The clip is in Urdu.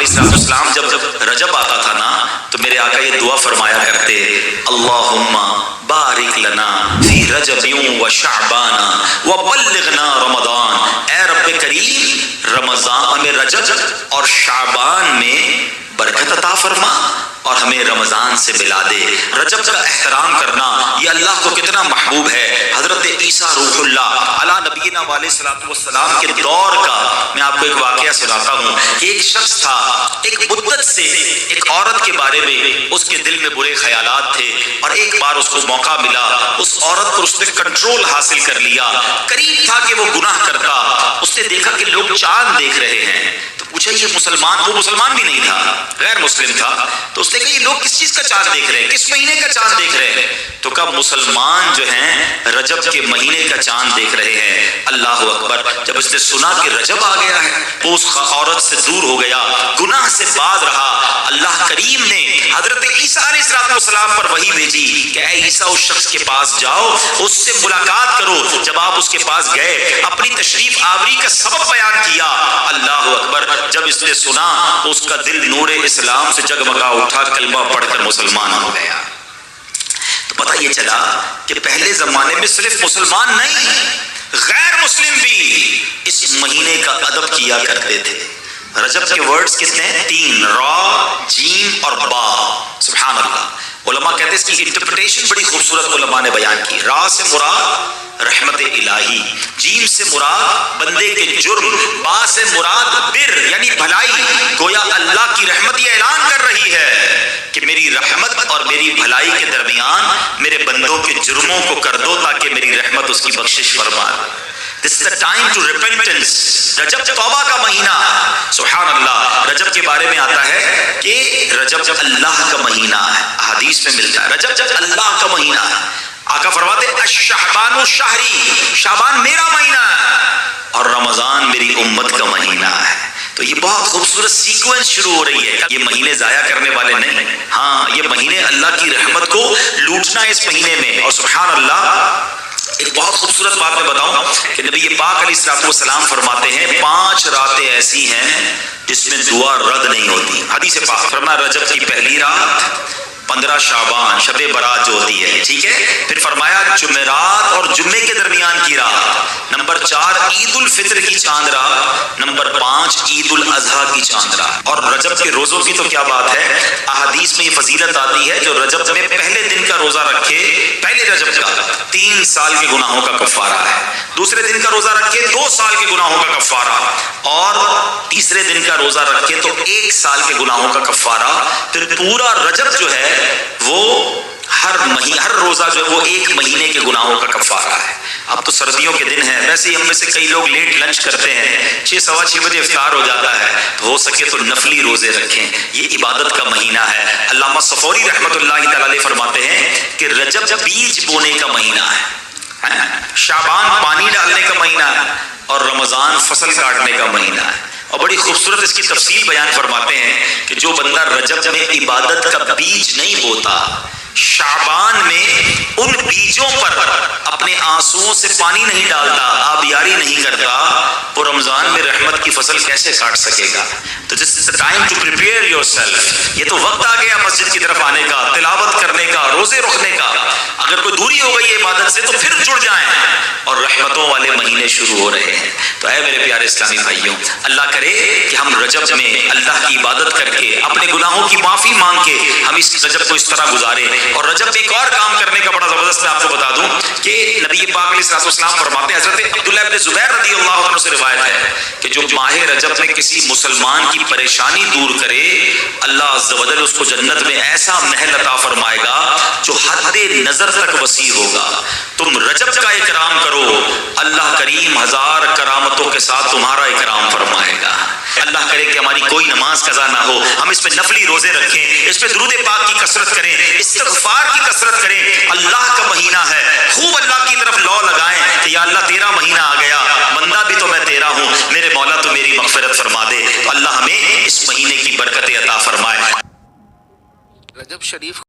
علیہ السلام جب رجب آتا تھا نا تو میرے آقا یہ دعا فرمایا کرتے، اللہم بارک لنا فی رجب و شعبان وبلغنا رمضان، اے رب کریم رمضان ہمیں رجب اور شعبان میں برکت عطا فرما اور ہمیں رمضان سے ملا دے۔ رجب کا احترام کرنا یہ اللہ کو کتنا محبوب ہے۔ حضرت عیسیٰ روح اللہ علی نبینا علیہ الصلوۃ والسلام کے دور کا میں آپ کو ایک واقعہ سناتا ہوں کہ ایک شخص تھا، ایک مدت سے ایک عورت کے بارے میں اس کے دل میں برے خیالات تھے، اور ایک بار اس کو موقع ملا، اس عورت پر اس نے کنٹرول حاصل کر لیا، قریب تھا کہ وہ گناہ کرتا۔ اس نے دیکھا کہ لوگ چاند دیکھ رہے ہیں تو پوچھا یہ مسلمان، وہ مسلمان بھی نہیں تھا، غیر مسلم تھا، تو اس نے کہا یہ لوگ کس چیز کا چاند دیکھ رہے ہیں، کس مہینے کا چاند دیکھ رہے ہیں؟ تو کہا مسلمان جو ہیں رجب کے مہینے کا چاند دیکھ رہے ہیں۔ اللہ اکبر! جب اس نے سنا کہ رجب آ گیا ہے وہ اس عورت سے دور ہو گیا، گناہ سے باز رہا۔ اللہ کریم نے حضرت عیسیٰ علیہ السلام پر وحی بھیجی کہ اے عیسیٰ اس شخص کے پاس جاؤ، اس سے ملاقات کرو۔ جب آپ اس کے پاس گئے، اپنی تشریف آوری کا سبب بیان کیا۔ اللہ اکبر! جب اس نے سنا اس کا دل نور اسلام سے جگمگا اٹھا، کلمہ پڑھ کر مسلمان ہو گیا۔ تو پتہ یہ چلا کہ پہلے زمانے میں صرف مسلمان نہیں، غیر مسلم بھی اس مہینے کا ادب کیا کرتے تھے۔ رجب کے ورڈز کتنے ہیں؟ 3، را، جیم اور با۔ سبحان اللہ! علماء کہتے ہیں اس کی انٹرپریٹیشن بڑی خوبصورت علماء نے بیان کی۔ را سے مراد رحمت الہی، جیم سے مراد بندے کے جرم، با سے مراد بر یعنی بھلائی۔ گویا اللہ کی رحمت یہ اعلان کر رہی ہے کہ میری رحمت اور میری بھلائی کے درمیان میرے بندوں کے جرموں کو کر دو تاکہ میری رحمت اس کی بخشش فرما دے۔ This is the time to repentance۔ رجب توبہ کا مہینہ۔ سبحان اللہ! رجب کے بارے میں آتا ہے کہ رجب اللہ کا مہینہ ہے، حدیث میں ملتا ہے رجب اللہ کا مہینہ ہے۔ آقا فرماتے الشعبان شہری، شعبان میرا مہینہ ہے اور رمضان میری امت کا مہینہ ہے۔ تو یہ بہت خوبصورت سیکوینس شروع ہو رہی ہے۔ یہ مہینے ضائع کرنے والے نہیں، ہاں یہ مہینے اللہ کی رحمت کو لوٹنا اس مہینے میں۔ اور سبحان اللہ! ایک بہت خوبصورت بات میں بتاؤں کہ نبی پاک علیہ السلام فرماتے ہیں 5 راتیں ایسی ہیں جس میں دعا رد نہیں ہوتی۔ حدیث پاک فرمایا رجب کی پہلی رات، 15 شعبان شب برات جو ہوتی ہے، ٹھیک ہے، پھر فرمایا جمعرات اور جمعے کے درمیان کی رات، نمبر 4 عید الفطر کی چاند رات، نمبر 5 عید الاضحیٰ کی چاند رات۔ اور رجب کے روزوں کی تو کیا بات ہے، احادیث میں یہ فضیلت آتی ہے جو رجب میں پہلے دن کا روزہ رکھے، پہلے رجب کا 3 سال کے گناہوں کا کفارہ ہے، دوسرے دن کا روزہ رکھے 2 سال کے گناہوں کا کفارہ، اور تیسرے دن کا روزہ رکھے تو 1 سال کے گناہوں کا کفارہ۔ پھر پورا رجب جو ہے وہ ہر روزہ جو ہے وہ 1 مہینے کے گناہوں کا کفارہ ہے۔ اب تو سردیوں کے دن ہیں، ویسے ہی ہم میں سے کئی لوگ لیٹ لنچ کرتے ہیں، 6 سوا 6 بجے افطار ہو جاتا ہے، تو ہو سکے تو نفلی روزے رکھیں، یہ عبادت کا مہینہ ہے۔ علامہ صفوری رحمۃ اللہ تعالی علیہ فرماتے ہیں کہ رجب بیج بونے کا مہینہ ہے، شعبان پانی ڈالنے کا مہینہ ہے، اور رمضان فصل کاٹنے کا مہینہ ہے۔ اور بڑی خوبصورت اس کی تفصیل بیان فرماتے ہیں کہ جو بندہ رجب میں عبادت کا بیج نہیں بوتا، شعبان میں ان بیجوں پر اپنے آنسوؤں سے پانی نہیں ڈالتا، آبیاری نہیں کرتا، وہ رمضان میں رحمت کی فصل کیسے کاٹ سکے گا؟ تو دس از the time to prepare yourself۔ یہ تو وقت آ گیا مسجد کی طرف آنے کا، تلاوت کرنے کا، روزے رکھنے کا۔ اگر کوئی دوری ہو گئی ہے عبادت سے تو پھر جڑ جائیں، اور رحمتوں والے مہینے شروع ہو رہے ہیں۔ تو اے میرے پیارے اسلامی بھائیوں، اللہ کرے کہ ہم رجب میں اللہ کی عبادت کر کے اپنے گناہوں کی معافی مانگ کے ہم اس رجب کو اس طرح گزاریں۔ اور رجب میں ایک اور کام کرنے کا بڑا زبردست میں آپ کو بتا دوں کہ نبی پاک علیہ السلام فرماتے ہیں، حضرت عبداللہ ابن زبیر رضی اللہ عنہ سے روایت ہے کہ جو ماہ رجب میں کسی مسلمان کی پریشانی دور کرے، اللہ عز و جل اس کو جنت میں ایسا محل عطا فرمائے گا جو حد نظر تک وسیع ہوگا۔ تم رجب کا اکرام کرو، اللہ کریم 1000 کرامتوں کے ساتھ تمہارا اکرام فرمائے گا۔ اللہ کرے کہ ہماری کوئی نماز قضا نہ ہو، ہم اس پہ نفلی روزے رکھیں، اس پہ درود پاک کی کثرت کریں، استغفار کی کثرت کریں۔ اللہ کا مہینہ ہے، خوب اللہ کی طرف لو لگائیں کہ یا اللہ تیرا مہینہ آ گیا، بندہ بھی تو میں تیرا ہوں، میرے مولا تو میری مغفرت فرما دے۔ تو اللہ ہمیں اس مہینے کی برکت عطا فرمائے۔ رجب شریف